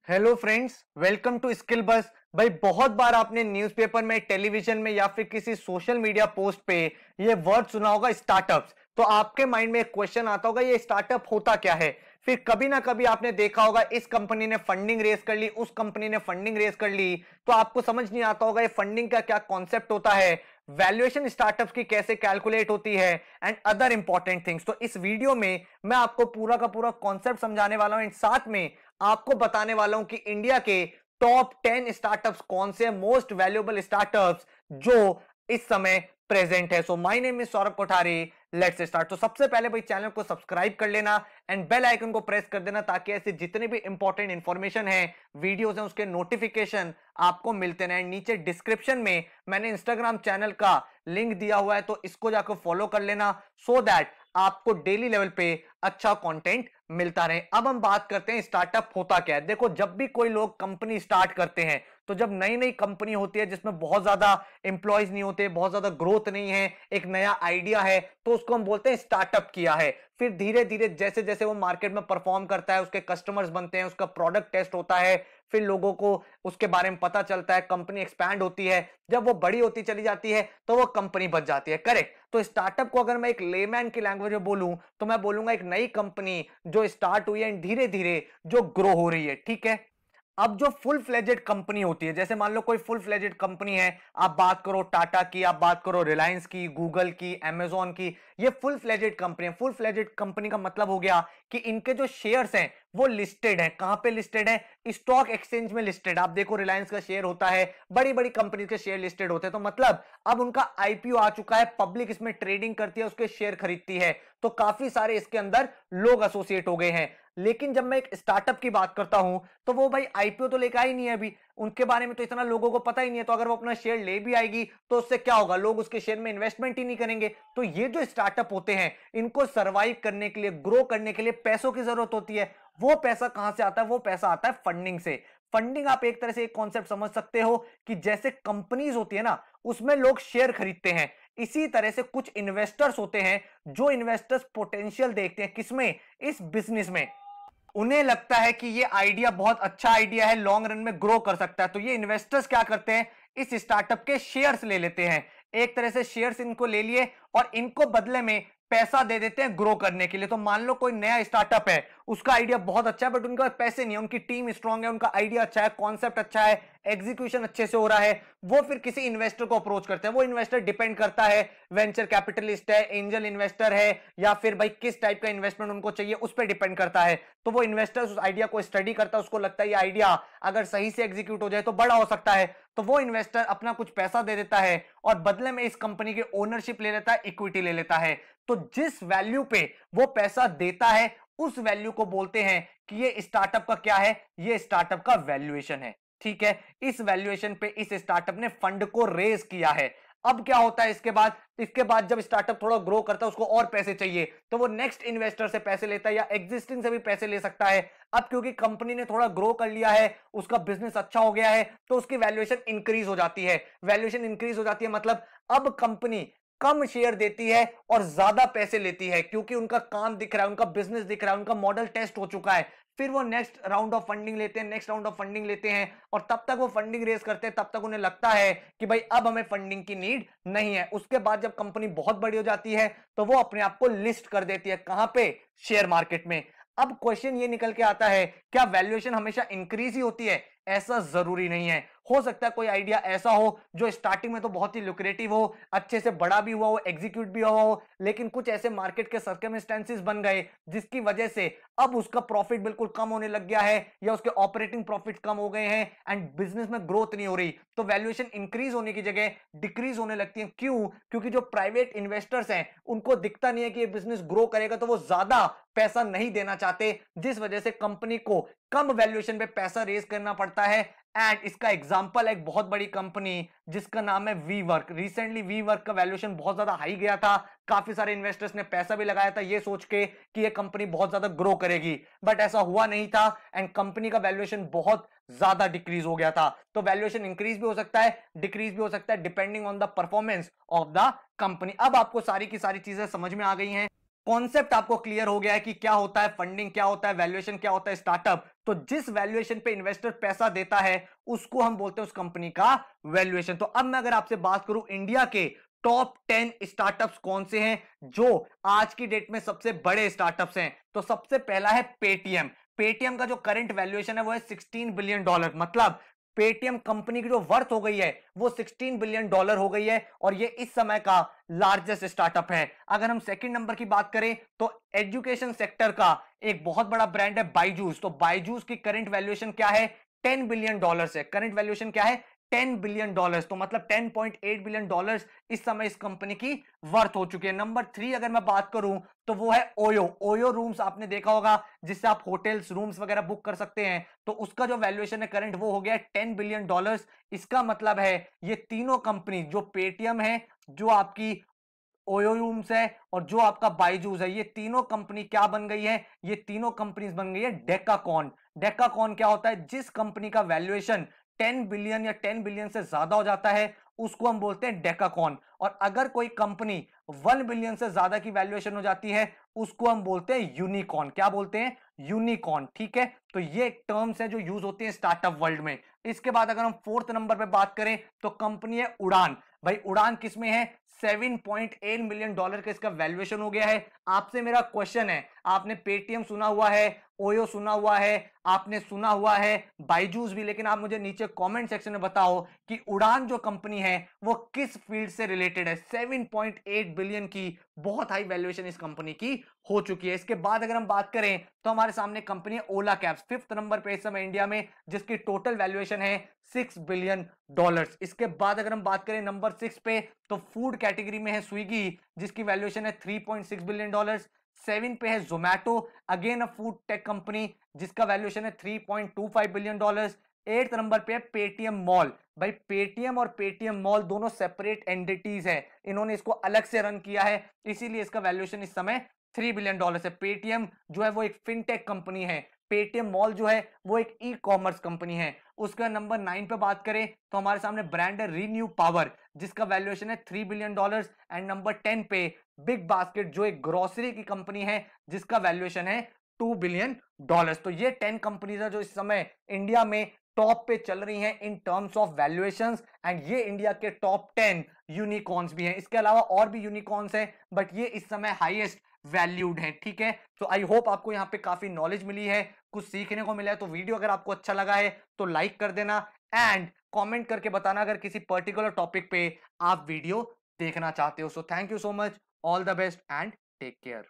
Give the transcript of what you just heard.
Hello friends, welcome to skill bus. भाई बहुत बार आपने न्यूज़पेपर में, टेलीविजन में या फिर किसी सोशल मीडिया पोस्ट पे ये वर्ड सुना होगा स्टार्टअप्स। तो आपके माइंड में एक क्वेश्चन आता होगा, ये स्टार्टअप होता क्या है। फिर कभी ना कभी आपने देखा होगा इस कंपनी ने फंडिंग रेज कर ली, उस कंपनी ने फंडिंग रेज कर ली, तो आपको समझ नहीं आता होगा ये फंडिंग का क्या कॉन्सेप्ट होता है, वैल्यूएशन स्टार्टअप्स की कैसे कैलकुलेट होती है एंड अदर इंपॉर्टेंट थिंग्स। तो इस वीडियो में मैं आपको पूरा का पूरा कॉन्सेप्ट समझाने वाला हूं एंड साथ में आपको बताने वाला हूं कि इंडिया के टॉप 10 स्टार्टअप्स कौन से, मोस्ट वैल्यूएबल स्टार्टअप्स जो इस समय प्रेजेंट है। So my name is Saurabh Kothari, let's start. तो सबसे पहले भाई चैनल को सब्सक्राइब कर लेना एंड बेल आइकन को प्रेस कर देना ताकि ऐसे जितने भी इंपॉर्टेंट इंफॉर्मेशन है, वीडियोस हैं, उसके नोटिफिकेशन आपको मिलते रहे। नीचे डिस्क्रिप्शन में मैंने इंस्टाग्राम चैनल का लिंक दिया हुआ है, तो इसको जाकर फॉलो कर लेना सो दैट आपको डेली लेवल पे अच्छा कंटेंट मिलता रहे। अब हम बात करते हैं स्टार्टअप होता क्या है। देखो, जब भी कोई लोग कंपनी स्टार्ट करते हैं, तो जब नई नई कंपनी होती है जिसमें बहुत ज्यादा एम्प्लॉयज नहीं होते, बहुत ज्यादा ग्रोथ नहीं है, एक नया आइडिया है, तो उसको हम बोलते हैं स्टार्टअप किया है। फिर धीरे धीरे जैसे जैसे वो मार्केट में परफॉर्म करता है, उसके कस्टमर्स बनते हैं, उसका प्रोडक्ट टेस्ट होता है, फिर लोगों को उसके बारे में पता चलता है, कंपनी एक्सपैंड होती है। जब वो बड़ी होती चली जाती है तो वो कंपनी बच जाती है। करेक्ट। तो स्टार्टअप को अगर मैं एक लेमैन की लैंग्वेज में बोलूं तो मैं बोलूंगा एक नई कंपनी जो स्टार्ट हुई है एंड धीरे धीरे जो ग्रो हो रही है। ठीक है। अब जो फुल फ्लेजेड कंपनी होती है, जैसे मान लो कोई फुल फ्लेजेड कंपनी है, आप बात करो टाटा की, आप बात करो रिलायंस की, गूगल की, अमेजॉन की, ये फुल फ्लेजेड कंपनी है। फुल फ्लेजेड कंपनी का मतलब हो गया कि इनके जो शेयर्स हैं वो लिस्टेड है। कहां पे लिस्टेड है? स्टॉक एक्सचेंज में लिस्टेड। आप देखो रिलायंस का शेयर होता है, बड़ी बड़ी कंपनी के शेयर लिस्टेड होते हैं, तो मतलब अब उनका आईपीओ आ चुका है, पब्लिक इसमें ट्रेडिंग करती है, उसके शेयर खरीदती है, तो काफी सारे इसके अंदर लोग एसोसिएट हो गए हैं। लेकिन जब मैं एक स्टार्टअप की बात करता हूं तो वो भाई आईपीओ तो लेकर आई नहीं है, अभी उनके बारे में तो इतना लोगों को पता ही नहीं है। तो अगर वो अपना शेयर ले भी आएगी तो उससे क्या होगा? लोग उसके शेयर में इन्वेस्टमेंट ही नहीं करेंगे। तो ये जो स्टार्टअप होते हैं, इनको सरवाइव करने के लिए, ग्रो करने के लिए पैसों की जरूरत होती है। वो पैसा कहां से आता है? वो पैसा आता है फंडिंग से। फंडिंग आप एक तरह से एक कॉन्सेप्ट समझ सकते हो कि जैसे कंपनीज होती है ना, उसमें लोग शेयर खरीदते हैं, इसी तरह से कुछ इन्वेस्टर्स होते हैं जो इन्वेस्टर्स पोटेंशियल देखते हैं किसमें? इस बिजनेस में। उन्हें लगता है कि ये आइडिया बहुत अच्छा आइडिया है, लॉन्ग रन में ग्रो कर सकता है, तो ये इन्वेस्टर्स क्या करते हैं? इस स्टार्टअप के शेयर्स ले लेते हैं। एक तरह से शेयर्स इनको ले लिए और इनको बदले में पैसा दे देते हैं ग्रो करने के लिए। तो मान लो कोई नया स्टार्टअप है, उसका आइडिया बहुत अच्छा है, बट उनके पास पैसे नहीं है, उनकी टीम स्ट्रांग है, उनका आइडिया अच्छा है, कॉन्सेप्ट अच्छा है, एग्जीक्यूशन अच्छे से हो रहा है। वो फिर किसी इन्वेस्टर को अप्रोच करते हैं। वो इन्वेस्टर डिपेंड करता है, वेंचर कैपिटलिस्ट है, एंजल इन्वेस्टर है, या फिर भाई किस टाइप का इन्वेस्टमेंट उनको चाहिए, उस पर डिपेंड करता है। तो वो इन्वेस्टर उस आइडिया को स्टडी करता है, उसको लगता है ये आइडिया अगर सही से एग्जीक्यूट हो जाए तो बड़ा हो सकता है, तो वो इन्वेस्टर अपना कुछ पैसा दे देता है और बदले में इस कंपनी की ओनरशिप ले लेता है, इक्विटी ले लेता है। तो जिस वैल्यू पे वो पैसा देता है, उस वैल्यू को बोलते हैं कि ये स्टार्टअप का क्या है? ये स्टार्टअप का वैल्यूएशन है। ठीक है। इस वैल्यूएशन पे इस स्टार्टअप ने फंड को रेज किया है। अब क्या होता है इसके बाद? इसके बाद जब स्टार्टअप थोड़ा ग्रो करता है, उसको और पैसे चाहिए, तो वो नेक्स्ट इन्वेस्टर से पैसे लेता है या एग्जिस्टिंग से भी पैसे ले सकता है। अब क्योंकि कंपनी ने थोड़ा ग्रो कर लिया है, उसका बिजनेस अच्छा हो गया है, तो उसकी वैल्यूएशन इंक्रीज हो जाती है। वैल्यूएशन इंक्रीज हो जाती है मतलब अब कंपनी कम शेयर देती है और ज्यादा पैसे लेती है, क्योंकि उनका काम दिख रहा है, उनका बिजनेस दिख रहा है, उनका मॉडल टेस्ट हो चुका है। फिर वो नेक्स्ट राउंड ऑफ फंडिंग लेते हैं, नेक्स्ट राउंड ऑफ फंडिंग लेते हैं, और तब तक वो फंडिंग रेज करते हैं, तब तक उन्हें लगता है कि भाई अब हमें फंडिंग की नीड नहीं है। उसके बाद जब कंपनी बहुत बड़ी हो जाती है तो वो अपने आप को लिस्ट कर देती है। कहां पे? शेयर मार्केट में। अब क्वेश्चन ये निकल के आता है, क्या वैल्यूएशन हमेशा इंक्रीज ही होती है? ऐसा जरूरी नहीं है। हो सकता है कोई आइडिया ऐसा हो जो स्टार्टिंग में तो बहुत ही लुक्रेटिव हो, अच्छे से बड़ा भी हुआ हो, एग्जीक्यूट भी हुआ हो, लेकिन कुछ ऐसे मार्केट के सर्कमस्टेंसेस बन गए जिसकी वजह से अब उसका प्रॉफिट बिल्कुल कम होने लग गया है, या उसके ऑपरेटिंग प्रॉफिट कम हो गए हैं एंड बिजनेस में ग्रोथ नहीं हो रही, तो वैल्यूएशन इंक्रीज होने की जगह डिक्रीज होने लगती है। क्यों? क्योंकि जो प्राइवेट इन्वेस्टर्स हैं उनको दिखता नहीं है कि ये बिजनेस ग्रो करेगा, तो वो ज्यादा पैसा नहीं देना चाहते, जिस वजह से कंपनी को कम वैल्यूएशन पे पैसा रेज करना पड़ता है। एंड इसका एग्जांपल है एक बहुत बड़ी कंपनी जिसका नाम है WeWork. Recently WeWork का वैल्यूएशन बहुत ज्यादा हाई गया था, काफी सारे इन्वेस्टर्स ने पैसा भी लगाया था ये सोच के कि ये कंपनी बहुत ज्यादा ग्रो करेगी, बट ऐसा हुआ नहीं था एंड कंपनी का वैल्यूएशन बहुत ज्यादा डिक्रीज हो गया था। तो वैल्यूएशन इंक्रीज भी हो सकता है, डिक्रीज भी हो सकता है, depending on the performance of the company. अब आपको सारी की सारी चीजें समझ में आ गई हैं। कॉन्सेप्ट आपको क्लियर हो गया है कि क्या होता है फंडिंग, क्या होता है वैल्यूएशन, क्या होता है स्टार्टअप, तो जिस वैल्यूएशन पे इन्वेस्टर पैसा देता है उसको हम बोलते हैं उस कंपनी का वैल्यूएशन। तो अब मैं अगर आपसे बात करूं इंडिया के टॉप 10 स्टार्टअप्स कौन से हैं जो आज की डेट में सबसे बड़े स्टार्टअप्स हैं, तो सबसे पहला है पेटीएम। पेटीएम का जो करंट वैल्यूएशन है वो है $16 बिलियन, मतलब पेटीएम कंपनी की जो वर्थ हो गई है वो $16 बिलियन हो गई है और ये इस समय का लार्जेस्ट स्टार्टअप है। अगर हम सेकंड नंबर की बात करें तो एजुकेशन सेक्टर का एक बहुत बड़ा ब्रांड है बायजूस। तो बायजूस की करंट वैल्यूएशन क्या है? $10 बिलियन है। करंट वैल्यूएशन क्या है? $10 बिलियन, तो मतलब $10.8 बिलियन इस समय इस कंपनी की वर्थ हो चुकी है। नंबर 3 अगर मैं बात करूं तो वो है ओयो। ओयो रूम्स आपने देखा होगा जिससे आप होटल्स रूम्स वगैरह बुक कर सकते हैं, तो उसका जो वैल्यूएशन है करंट वो हो गया $10 बिलियन। इसका मतलब है ये तीनों कंपनी जो पेटीएम है, जो आपकी ओयो रूम्स है और जो आपका बायजूस है, ये तीनों कंपनी क्या बन गई है? ये तीनों कंपनीज बन गई है डेकाकॉन। डेकाकॉन क्या होता है? जिस कंपनी का वैल्यूएशन 10 बिलियन या 10 बिलियन से ज्यादा हो जाता है उसको हम बोलते हैं डेकाकॉन, और अगर कोई कंपनी 1 बिलियन से ज्यादा की वैल्यूएशन हो जाती है उसको हम बोलते हैं यूनिकॉर्न। क्या बोलते हैं? यूनिकॉर्न। ठीक है, तो ये टर्म्स है जो यूज होती है स्टार्टअप वर्ल्ड में। इसके बाद अगर हम फोर्थ नंबर पे बात करें तो कंपनी है उड़ान। भाई उड़ान किसमें है? $7.8 मिलियन का इसका वैल्यूएशन हो गया है। आपसे मेरा क्वेश्चन है, आपने पेटीएम सुना हुआ है, ओयो सुना हुआ है, आपने सुना हुआ है बायजूस भी, लेकिन आप मुझे नीचे कमेंट सेक्शन में बताओ कि उड़ान जो कंपनी है वो किस फील्ड से रिलेटेड है। 7.8 बिलियन की बहुत हाई वैल्यूएशन इस कंपनी की हो चुकी है। इसके बाद अगर हम बात करें तो हमारे सामने कंपनी है ओला कैब्स, फिफ्थ नंबर पे इस समय इंडिया में, जिसकी टोटल वैल्यूएशन है $6 बिलियन। इसके बाद अगर हम बात करें नंबर 6 पे तो फूड कैटेगरी में है स्विगी, जिसकी वैल्यूएशन है $3.6 बिलियन। 7 पे है Zomato, again a food tech company, जिसका वैल्यूएशन है $3.25 बिलियन। 8th नंबर पे है पेटीएम मॉल। भाई पेटीएम और पेटीएम मॉल दोनों सेपरेट एंटिटीज है, इन्होंने इसको अलग से रन किया है, इसीलिए इसका वैल्यूएशन इस समय $3 बिलियन है। पेटीएम जो है वो एक फिनटेक कंपनी है, पेटीएम मॉल जो है वो एक ई कॉमर्स कंपनी है। उसका नंबर 9 पे बात करें तो हमारे सामने ब्रांड है रीन्यू पावर, जिसका वैल्यूएशन है $3 बिलियन। एंड नंबर 10 पे बिग बास्केट, जो एक ग्रोसरी की कंपनी है, जिसका वैल्यूएशन है $2 बिलियन। तो ये 10 कंपनीज है जो इस समय इंडिया में टॉप पे चल रही हैं in terms of valuations, and ये इंडिया के टॉप 10 यूनिकॉर्न्स भी हैं। इसके अलावा और भी यूनिकॉर्न्स हैं बट ये इस समय हाईएस्ट वैल्यूड हैं। ठीक है, तो आई होप आपको यहाँ पे काफी नॉलेज मिली है, कुछ सीखने को मिला है। तो वीडियो अगर आपको अच्छा लगा है तो लाइक कर देना एंड कमेंट करके बताना अगर किसी पर्टिकुलर टॉपिक पे आप वीडियो देखना चाहते हो। So thank you so much, all the best and take care.